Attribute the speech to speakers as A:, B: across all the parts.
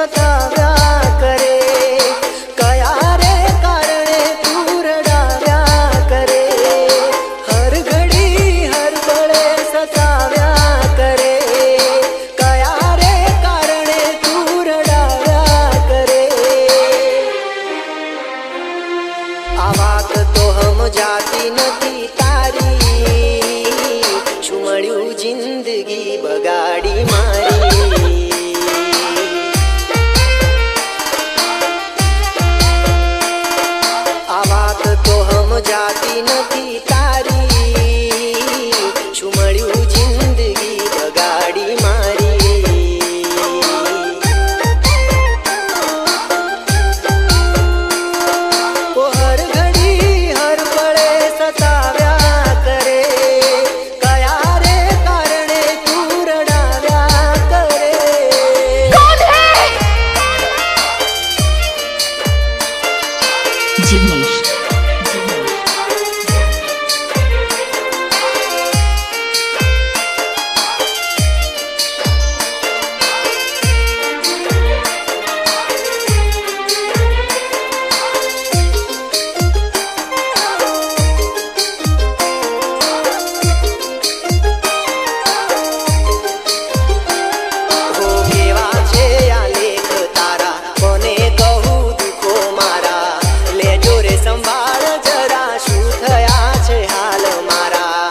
A: સતાવ્યા કરે, કયા રે કારણે તું રડાવ્યા કરે, હર ઘડી હર પળે સતાવ્યા કરે, કયા રે કારણે તું રડાવ્યા કરે. આ વાત તો સમજાતી નથી તારી, શું મળ્યું જિંદગી બગાડી મારી. આ વાત તો સમજાતી નથી તારી, શું મળ્યું જિંદગી બગાડી મારી. ઓ હર ઘડી હર પળે સતાવ્યા કરે, કયા રે કારણે તું રડાવ્યા કરે.
B: જીવનેશ
A: હો કેવા છે આ લેખ તારા, કોને કહું દુઃખો મારા, લેજો રે સંભાળ જરા, શું થયા છે હાલ મારા.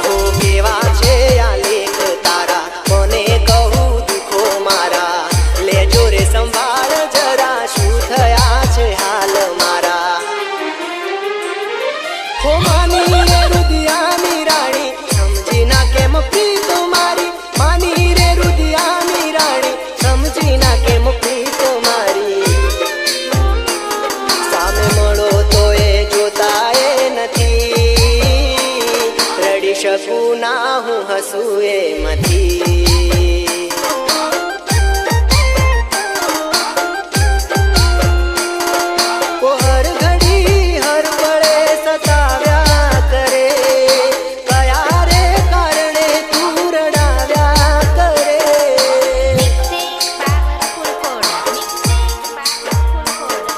A: હો કેવા છે આ લેખ તારા, કોને કહું દુઃખો મારા, લેજો રે સંભાળ જરા, શું થયા છે હાલ મારા. હો માની રે રુદિયાની રાણી, સમજી ના કેમ પ્રીત મારી, માની રે રુદિયાની રાણી, સમજી ના કેમ પ્રીત મારી. સામે મળો તો એ જોતા એ નથી, રડી શકું ના હું હસું એમાંથી. ઓ હર ઘડી હર પળે સતાવ્યા કરે, કયા રે કારણે તું રડાવ્યા કરે.
B: Mixing powerful code, mixing powerful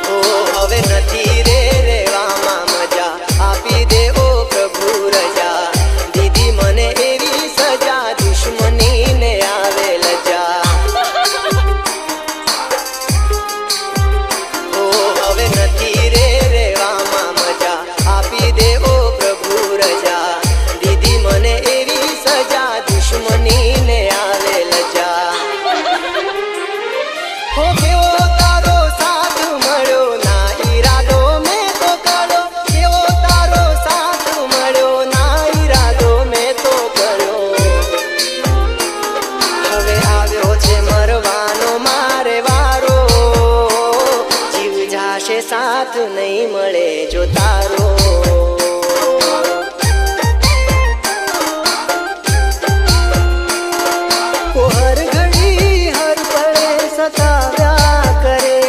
A: ઓ હવે નથી રે રેવામાં મજા, આપી દેવો પ્રભુ રજા, દીધી મને એવી સજા, દુશ્મનીને આવે લજા. ઓ હવે નથી રે રેવામાં મજા, આપી દેવો પ્રભુ રજા, દીધી મને એવી સજા, દુશ્મનીને આવે લજા. હો કેવો તારો સાથ મળ્યો, ના ઈરાદો મેં તો કર્યો, કેવો તારો સાથ મળ્યો, ના ઈરાદો મેં તો કર્યો. હવે આવ્યો છે મરવાનો મારે વારો, જીવ જાશે સાથ નહીં મળે જો તારો. ઓ હર ઘડી હર પળે સતાવ્યા કરે,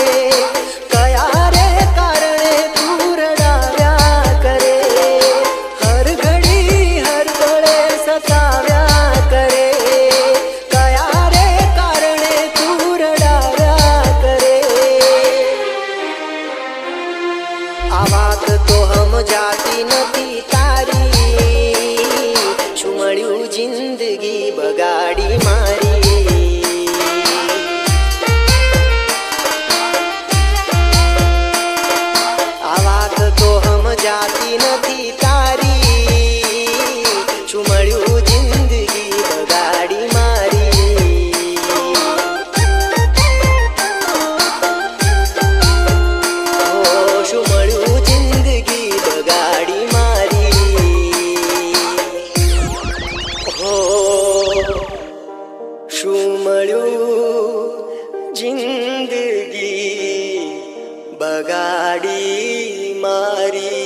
A: કયા રે કારણે તું રડાવ્યા કરે, હર ઘડી હર પળે સતાવ્યા કરે, કયા રે કારણે તું રડાવ્યા કરે. આ વાત તો સમજાતી નથી તારી, શું મળ્યું જિંદગી બગાડી મારી. આ વાત તો સમજાતી નથી તારી, શું મળ્યું જિંદગી બગાડી મારી. ઓ શું મળ્યું જિંદગી બગાડી મારી. હો શું મળ્યું જિંદગી બગાડી મારી